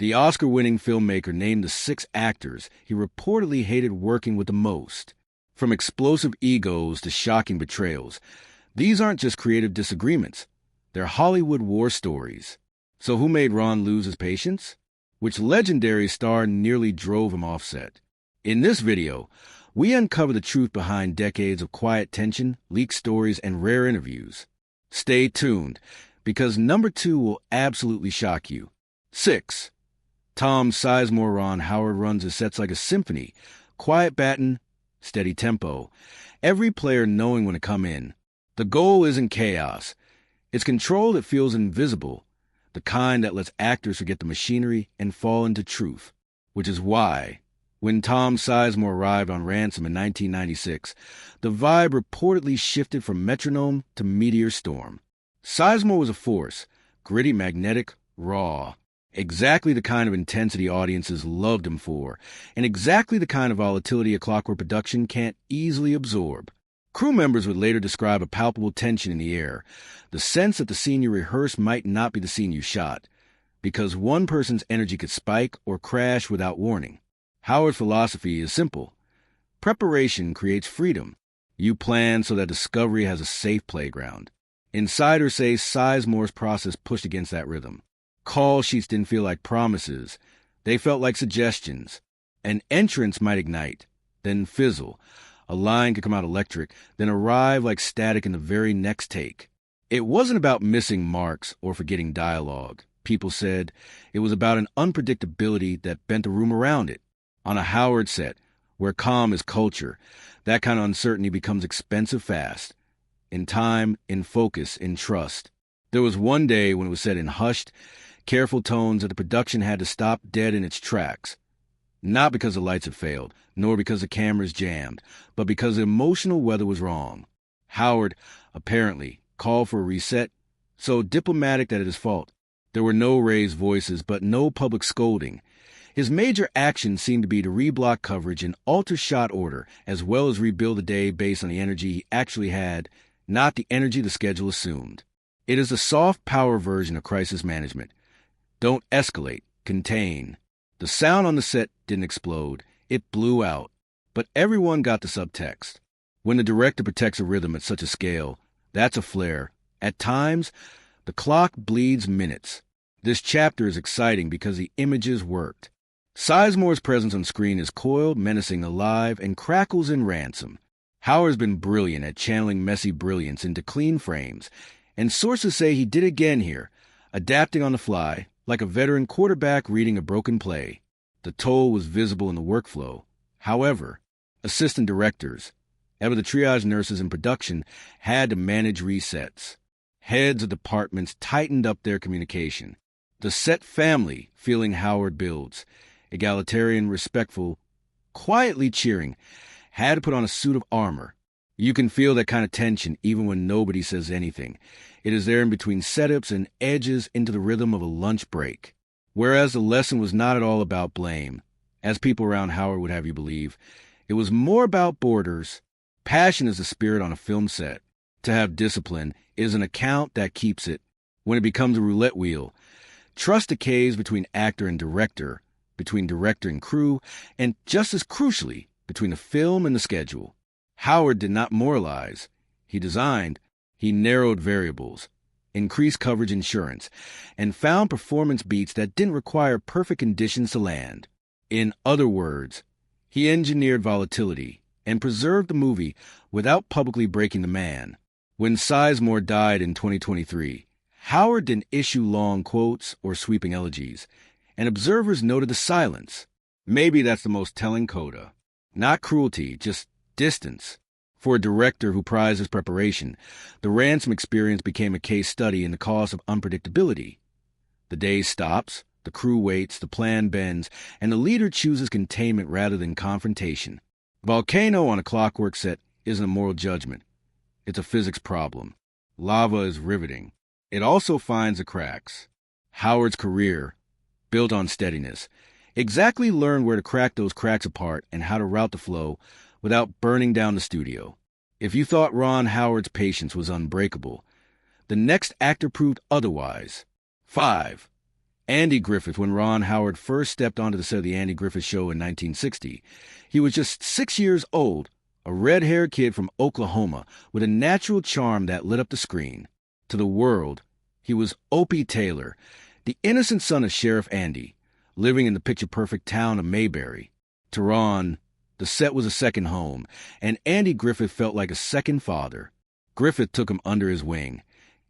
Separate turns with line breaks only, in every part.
The Oscar-winning filmmaker named the 6 actors he reportedly hated working with the most. From explosive egos to shocking betrayals, these aren't just creative disagreements. They're Hollywood war stories. So who made Ron lose his patience? Which legendary star nearly drove him off set? In this video, we uncover the truth behind decades of quiet tension, leaked stories, and rare interviews. Stay tuned, because number 2 will absolutely shock you. 6. Tom Sizemore Ron Howard runs his sets like a symphony. Quiet baton, steady tempo. Every player knowing when to come in. The goal isn't chaos. It's control that feels invisible, the kind that lets actors forget the machinery and fall into truth. Which is why, when Tom Sizemore arrived on Ransom in 1996, the vibe reportedly shifted from metronome to meteor storm. Sizemore was a force, gritty, magnetic, raw. Exactly the kind of intensity audiences loved him for, and exactly the kind of volatility a Clockwork production can't easily absorb. Crew members would later describe a palpable tension in the air, the sense that the scene you rehearsed might not be the scene you shot, because one person's energy could spike or crash without warning. Howard's philosophy is simple. Preparation creates freedom. You plan so that discovery has a safe playground. Insiders say Sizemore's process pushed against that rhythm. Call sheets didn't feel like promises. They felt like suggestions. An entrance might ignite, then fizzle. A line could come out electric, then arrive like static in the very next take. It wasn't about missing marks or forgetting dialogue. People said it was about an unpredictability that bent the room around it. On a Howard set, where calm is culture, that kind of uncertainty becomes expensive fast. In time, in focus, in trust. There was one day when it was set in hushed, careful tones that the production had to stop dead in its tracks. Not because the lights had failed, nor because the cameras jammed, but because the emotional weather was wrong. Howard, apparently, called for a reset, so diplomatic that it is fault. There were no raised voices, but no public scolding. His major action seemed to be to reblock coverage and alter shot order, as well as rebuild the day based on the energy he actually had, not the energy the schedule assumed. It is the soft power version of crisis management. Don't escalate, contain. The sound on the set didn't explode. It blew out. But everyone got the subtext. When the director protects a rhythm at such a scale, that's a flare. At times, the clock bleeds minutes. This chapter is exciting because the images worked. Sizemore's presence on screen is coiled, menacing, alive, and crackles in Ransom. Howard's been brilliant at channeling messy brilliance into clean frames, and sources say he did again here, adapting on the fly, like a veteran quarterback reading a broken play. The toll was visible in the workflow. However, assistant directors, ever the triage nurses in production, had to manage resets. Heads of departments tightened up their communication. The set family feeling Howard builds, egalitarian, respectful, quietly cheering, had to put on a suit of armor. You can feel that kind of tension even when nobody says anything. It is there in between setups and edges into the rhythm of a lunch break. Whereas the lesson was not at all about blame, as people around Howard would have you believe. It was more about borders. Passion is the spirit on a film set. To have discipline is an account that keeps it. When it becomes a roulette wheel, trust decays between actor and director, between director and crew, and just as crucially, between the film and the schedule. Howard did not moralize. He designed. He narrowed variables, increased coverage insurance, and found performance beats that didn't require perfect conditions to land. In other words, he engineered volatility and preserved the movie without publicly breaking the man. When Sizemore died in 2023, Howard didn't issue long quotes or sweeping elegies, and observers noted the silence. Maybe that's the most telling coda. Not cruelty, just distance. For a director who prizes preparation, the Ransom experience became a case study in the cost of unpredictability. The day stops, the crew waits, the plan bends, and the leader chooses containment rather than confrontation. Volcano on a Clockwork set isn't a moral judgment. It's a physics problem. Lava is riveting. It also finds the cracks. Howard's career, built on steadiness, exactly learned where to crack those cracks apart and how to route the flow without burning down the studio. If you thought Ron Howard's patience was unbreakable, the next actor proved otherwise. 5. Andy Griffith, when Ron Howard first stepped onto the set of The Andy Griffith Show in 1960, he was just 6 years old, a red-haired kid from Oklahoma with a natural charm that lit up the screen. To the world, he was Opie Taylor, the innocent son of Sheriff Andy, living in the picture-perfect town of Mayberry. To Ron, the set was a second home, and Andy Griffith felt like a second father. Griffith took him under his wing,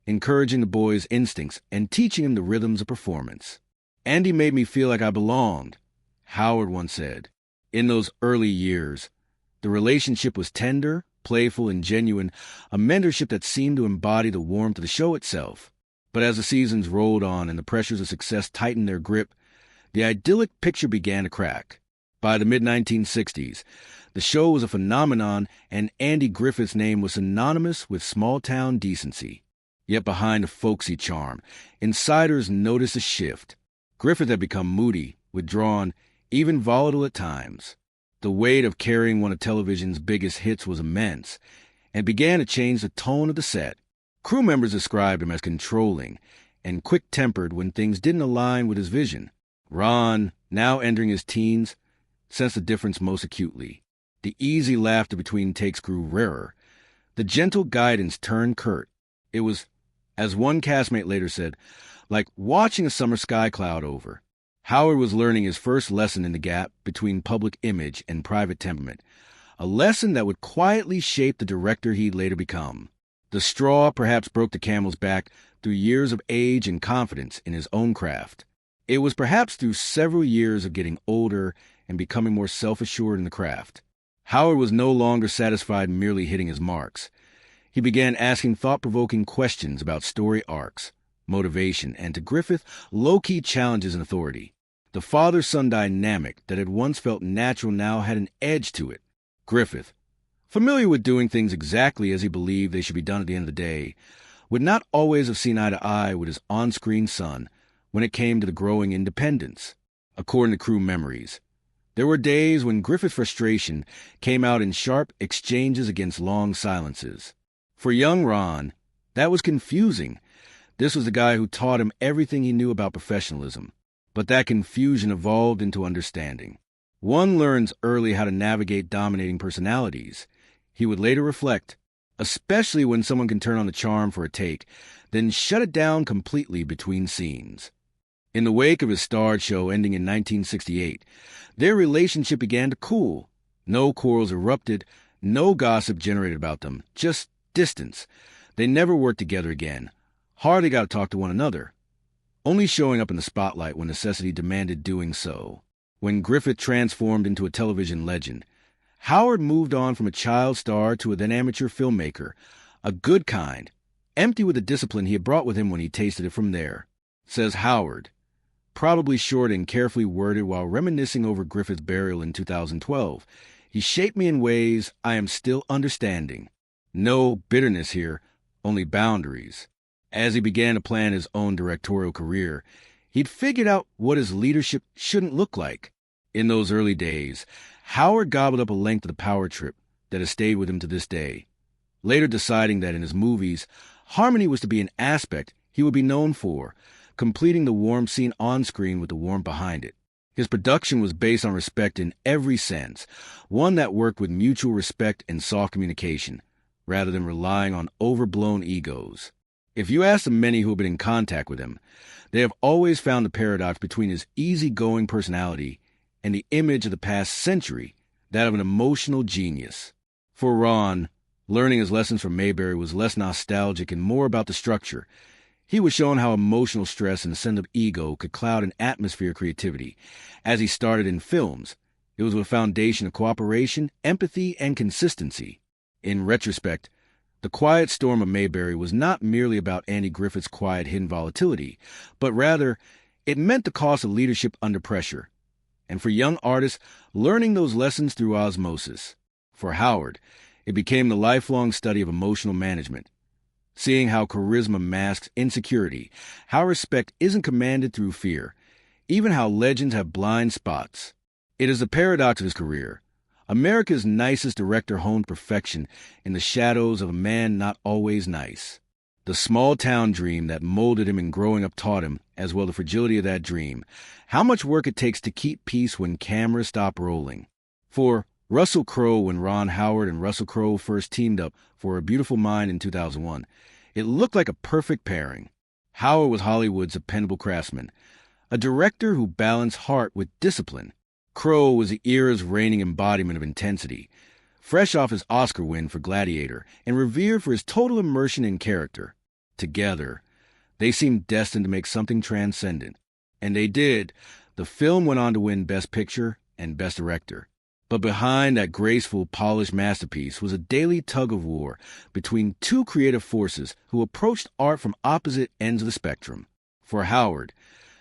encouraging the boy's instincts and teaching him the rhythms of performance. Andy made me feel like I belonged, Howard once said. In those early years, the relationship was tender, playful, and genuine, a mentorship that seemed to embody the warmth of the show itself. But as the seasons rolled on and the pressures of success tightened their grip, the idyllic picture began to crack. By the mid-1960s, the show was a phenomenon, and Andy Griffith's name was synonymous with small-town decency. Yet behind the folksy charm, insiders noticed a shift. Griffith had become moody, withdrawn, even volatile at times. The weight of carrying one of television's biggest hits was immense, and began to change the tone of the set. Crew members described him as controlling and quick-tempered when things didn't align with his vision. Ron, now entering his teens, sensed the difference most acutely. The easy laughter between takes grew rarer. The gentle guidance turned curt. It was, as one castmate later said, like watching a summer sky cloud over. Howard was learning his first lesson in the gap between public image and private temperament, a lesson that would quietly shape the director he'd later become. The straw perhaps broke the camel's back through years of age and confidence in his own craft. It was perhaps through several years of getting older and becoming more self-assured in the craft. Howard was no longer satisfied merely hitting his marks. He began asking thought-provoking questions about story arcs, motivation, and to Griffith, low-key challenges in authority. The father-son dynamic that had once felt natural now had an edge to it. Griffith, familiar with doing things exactly as he believed they should be done at the end of the day, would not always have seen eye to eye with his on-screen son when it came to the growing independence. According to crew memories, there were days when Griffith's frustration came out in sharp exchanges against long silences. For young Ron, that was confusing. This was the guy who taught him everything he knew about professionalism. But that confusion evolved into understanding. One learns early how to navigate dominating personalities. He would later reflect, especially when someone can turn on the charm for a take, then shut it down completely between scenes. In the wake of his starred show ending in 1968, their relationship began to cool. No quarrels erupted, no gossip generated about them, just distance. They never worked together again, hardly got to talk to one another, only showing up in the spotlight when necessity demanded doing so. When Griffith transformed into a television legend, Howard moved on from a child star to a then amateur filmmaker, a good kind, empty with the discipline he had brought with him when he tasted it from there. Says Howard, probably short and carefully worded while reminiscing over Griffith's burial in 2012. He shaped me in ways I am still understanding. No bitterness here, only boundaries. As he began to plan his own directorial career, he'd figured out what his leadership shouldn't look like. In those early days, Howard gobbled up a length of the power trip that has stayed with him to this day, later deciding that in his movies, harmony was to be an aspect he would be known for, completing the warm scene on screen with the warmth behind it. His production was based on respect in every sense, one that worked with mutual respect and soft communication, rather than relying on overblown egos. If you ask the many who have been in contact with him, they have always found the paradox between his easygoing personality and the image of the past century, that of an emotional genius. For Ron, learning his lessons from Mayberry was less nostalgic and more about the structure. He was shown how emotional stress and a sense of ego could cloud an atmosphere of creativity. As he started in films, it was with a foundation of cooperation, empathy, and consistency. In retrospect, The Quiet Storm of Mayberry was not merely about Andy Griffith's quiet hidden volatility, but rather, it meant the cost of leadership under pressure. And for young artists, learning those lessons through osmosis. For Howard, it became the lifelong study of emotional management. Seeing how charisma masks insecurity, how respect isn't commanded through fear, even how legends have blind spots. It is the paradox of his career. America's nicest director honed perfection in the shadows of a man not always nice. The small-town dream that molded him and growing up taught him, as well the fragility of that dream, how much work it takes to keep peace when cameras stop rolling. For Russell Crowe, when Ron Howard and Russell Crowe first teamed up for A Beautiful Mind in 2001, it looked like a perfect pairing. Howard was Hollywood's dependable craftsman, a director who balanced heart with discipline. Crowe was the era's reigning embodiment of intensity, fresh off his Oscar win for Gladiator and revered for his total immersion in character. Together, they seemed destined to make something transcendent. And they did. The film went on to win Best Picture and Best Director. But behind that graceful, polished masterpiece was a daily tug-of-war between two creative forces who approached art from opposite ends of the spectrum. For Howard,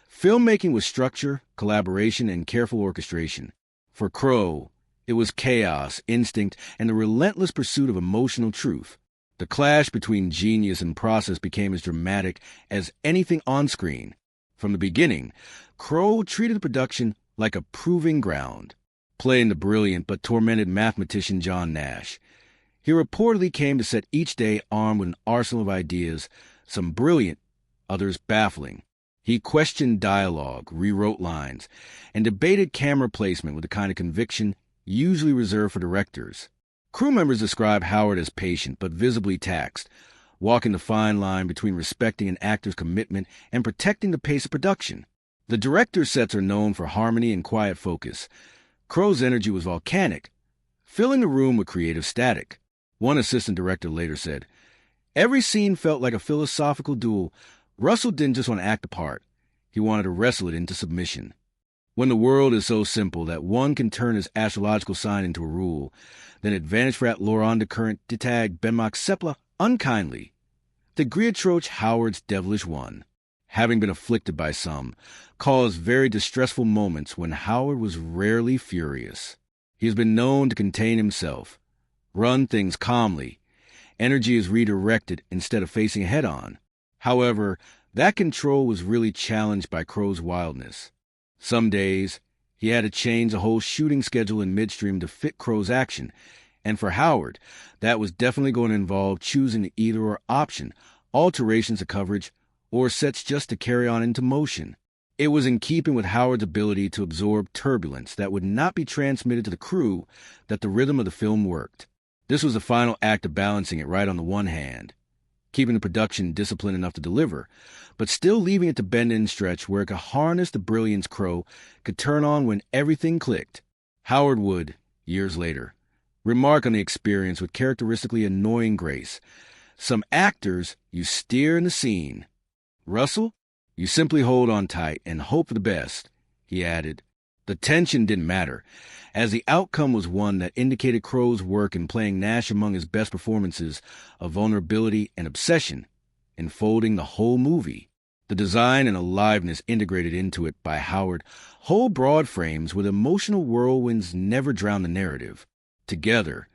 filmmaking was structure, collaboration, and careful orchestration. For Crowe, it was chaos, instinct, and the relentless pursuit of emotional truth. The clash between genius and process became as dramatic as anything on screen. From the beginning, Crowe treated the production like a proving ground, playing the brilliant but tormented mathematician John Nash. He reportedly came to set each day armed with an arsenal of ideas, some brilliant, others baffling. He questioned dialogue, rewrote lines, and debated camera placement with the kind of conviction usually reserved for directors. Crew members describe Howard as patient but visibly taxed, walking the fine line between respecting an actor's commitment and protecting the pace of production. The director's sets are known for harmony and quiet focus. Crowe's energy was volcanic, filling the room with creative static. One assistant director later said, "Every scene felt like a philosophical duel. Russell didn't just want to act a part. He wanted to wrestle it into submission." When the world is so simple that one can turn his astrological sign into a rule, then it vanished for at Laurent de Current Ditag Benmak Sepla unkindly. The Griotroch Howard's devilish one, having been afflicted by some, caused very distressful moments when Howard was rarely furious. He has been known to contain himself, run things calmly. Energy is redirected instead of facing head-on. However, that control was really challenged by Crowe's wildness. Some days, he had to change the whole shooting schedule in midstream to fit Crowe's action, and for Howard, that was definitely going to involve choosing the either-or option, alterations of coverage, or sets just to carry on into motion. It was in keeping with Howard's ability to absorb turbulence that would not be transmitted to the crew that the rhythm of the film worked. This was the final act of balancing it right on the one hand, keeping the production disciplined enough to deliver, but still leaving it to bend and stretch where it could harness the brilliance Crowe could turn on when everything clicked. Howard would, years later, remark on the experience with characteristically annoying grace. "Some actors, you steer in the scene. Russell, you simply hold on tight and hope for the best," he added. The tension didn't matter, as the outcome was one that indicated Crowe's work in playing Nash among his best performances of vulnerability and obsession, enfolding the whole movie. The design and aliveness integrated into it by Howard hold broad frames with emotional whirlwinds never drown the narrative. Together,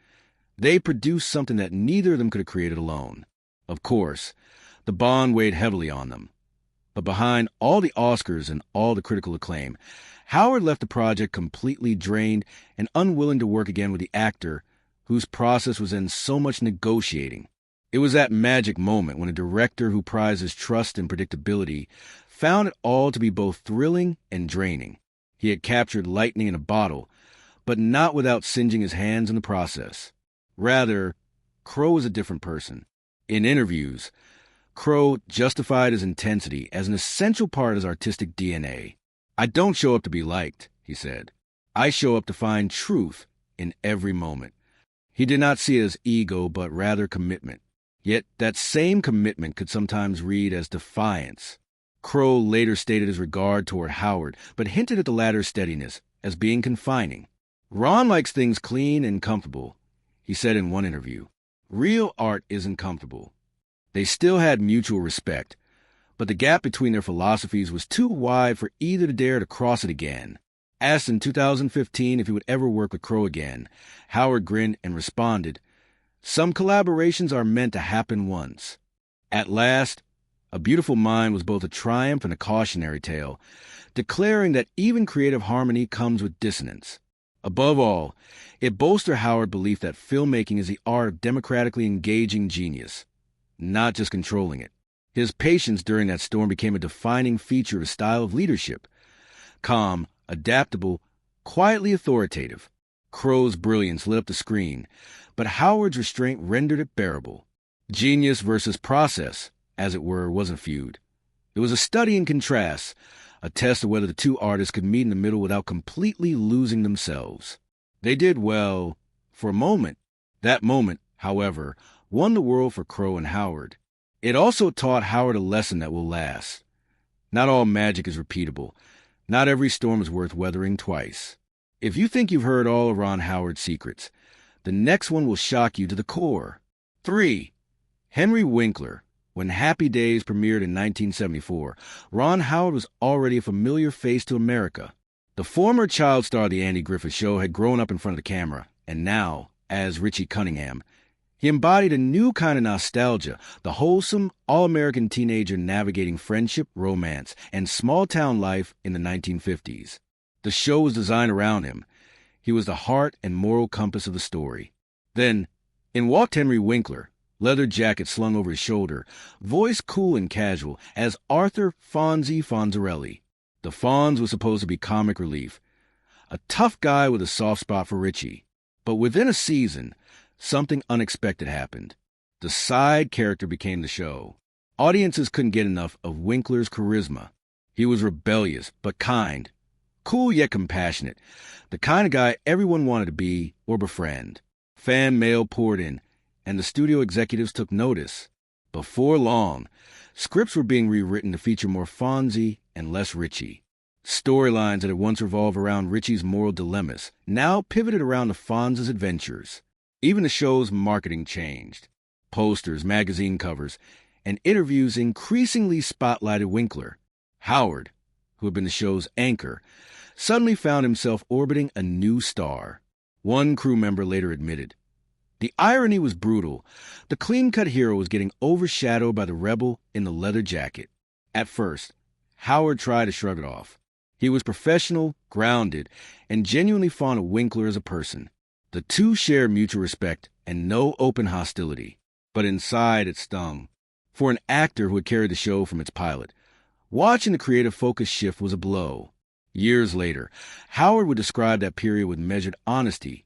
they produced something that neither of them could have created alone. Of course, the bond weighed heavily on them. But behind all the Oscars and all the critical acclaim, Howard left the project completely drained and unwilling to work again with the actor, whose process was in so much negotiating. It was that magic moment when a director who prizes trust and predictability found it all to be both thrilling and draining. He had captured lightning in a bottle, but not without singeing his hands in the process. Rather, Crowe was a different person. In interviews, Crowe justified his intensity as an essential part of his artistic DNA. "I don't show up to be liked," he said. "I show up to find truth in every moment." He did not see it as ego, but rather commitment. Yet that same commitment could sometimes read as defiance. Crowe later stated his regard toward Howard, but hinted at the latter's steadiness as being confining. "Ron likes things clean and comfortable," he said in one interview. "Real art isn't comfortable." They still had mutual respect, but the gap between their philosophies was too wide for either to dare to cross it again. Asked in 2015 if he would ever work with Crowe again, Howard grinned and responded, "Some collaborations are meant to happen once." At last, A Beautiful Mind was both a triumph and a cautionary tale, declaring that even creative harmony comes with dissonance. Above all, it bolstered Howard's belief that filmmaking is the art of democratically engaging genius. not just controlling it. His patience during that storm became a defining feature of his style of leadership. Calm, adaptable, quietly authoritative. Crow's brilliance lit up the screen, but Howard's restraint rendered it bearable. Genius versus process, as it were, wasn't a feud. It was a study in contrasts, a test of whether the two artists could meet in the middle without completely losing themselves. They did well for a moment. That moment, however, won the world for Crow and Howard. It also taught Howard a lesson that will last. Not all magic is repeatable. Not every storm is worth weathering twice. If you think you've heard all of Ron Howard's secrets, the next one will shock you to the core. 3. Henry Winkler. When Happy Days premiered in 1974, Ron Howard was already a familiar face to America. The former child star of The Andy Griffith Show had grown up in front of the camera, and now, as Richie Cunningham, he embodied a new kind of nostalgia, the wholesome, all-American teenager navigating friendship, romance, and small-town life in the 1950s. The show was designed around him. He was the heart and moral compass of the story. Then, in walked Henry Winkler, leather jacket slung over his shoulder, voice cool and casual, as Arthur Fonzie Fonzarelli. The Fonz was supposed to be comic relief, a tough guy with a soft spot for Richie. But within a season, something unexpected happened. The side character became the show. Audiences couldn't get enough of Winkler's charisma. He was rebellious, but kind. Cool yet compassionate. The kind of guy everyone wanted to be or befriend. Fan mail poured in, and the studio executives took notice. Before long, scripts were being rewritten to feature more Fonzie and less Richie. Storylines that had once revolved around Richie's moral dilemmas now pivoted around the Fonz's adventures. Even the show's marketing changed. Posters, magazine covers, and interviews increasingly spotlighted Winkler. Howard, who had been the show's anchor, suddenly found himself orbiting a new star. One crew member later admitted, "The irony was brutal. The clean-cut hero was getting overshadowed by the rebel in the leather jacket." At first, Howard tried to shrug it off. He was professional, grounded, and genuinely fond of Winkler as a person. The two shared mutual respect and no open hostility. But inside it stung. For an actor who had carried the show from its pilot, watching the creative focus shift was a blow. Years later, Howard would describe that period with measured honesty.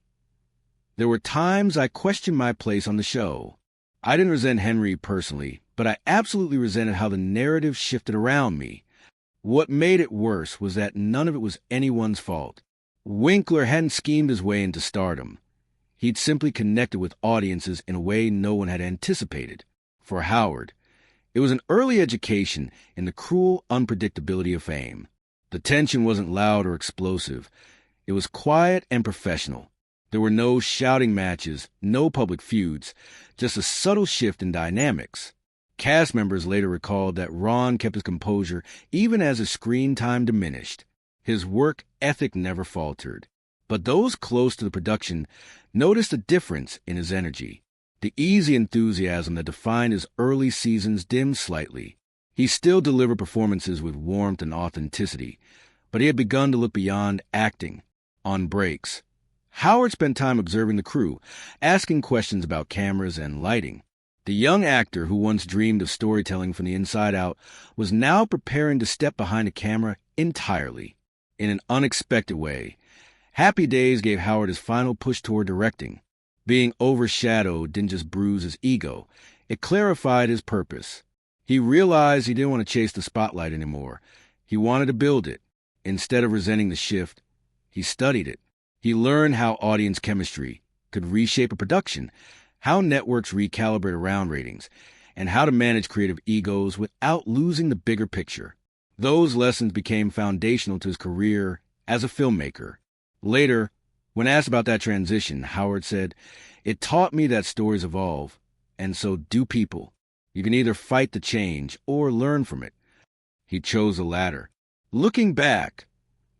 "There were times I questioned my place on the show. I didn't resent Henry personally, but I absolutely resented how the narrative shifted around me. What made it worse was that none of it was anyone's fault. Winkler hadn't schemed his way into stardom. He'd simply connected with audiences in a way no one had anticipated. For Howard, it was an early education in the cruel unpredictability of fame. The tension wasn't loud or explosive. It was quiet and professional. There were no shouting matches, no public feuds, just a subtle shift in dynamics. Cast members later recalled that Ron kept his composure even as his screen time diminished. His work ethic never faltered. But those close to the production noticed a difference in his energy. The easy enthusiasm that defined his early seasons dimmed slightly. He still delivered performances with warmth and authenticity, but he had begun to look beyond acting. On breaks, Howard spent time observing the crew, asking questions about cameras and lighting. The young actor who once dreamed of storytelling from the inside out was now preparing to step behind the camera entirely. In an unexpected way, Happy Days gave Howard his final push toward directing. Being overshadowed didn't just bruise his ego, it clarified his purpose. He realized he didn't want to chase the spotlight anymore. He wanted to build it. Instead of resenting the shift, he studied it. He learned how audience chemistry could reshape a production, how networks recalibrate around ratings, and how to manage creative egos without losing the bigger picture. Those lessons became foundational to his career as a filmmaker. Later, when asked about that transition, Howard said, "It taught me that stories evolve, and so do people. You can either fight the change or learn from it." He chose the latter. Looking back,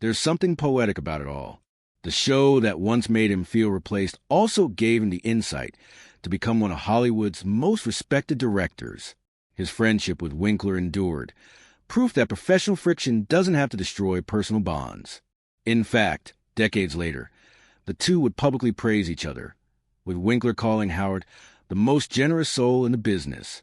there's something poetic about it all. The show that once made him feel replaced also gave him the insight to become one of Hollywood's most respected directors. His friendship with Winkler endured, proof that professional friction doesn't have to destroy personal bonds. In fact, decades later, the two would publicly praise each other, with Winkler calling Howard the most generous soul in the business.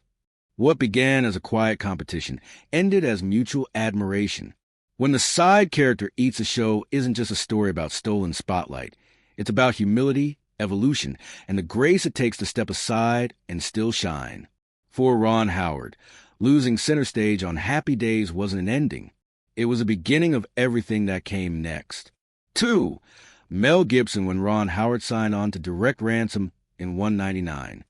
What began as a quiet competition ended as mutual admiration. When the side character eats a show isn't just a story about stolen spotlight. It's about humility, evolution, and the grace it takes to step aside and still shine. For Ron Howard, losing center stage on Happy Days wasn't an ending. It was a beginning of everything that came next. 2. Mel Gibson when Ron Howard signed on to direct Ransom in 199.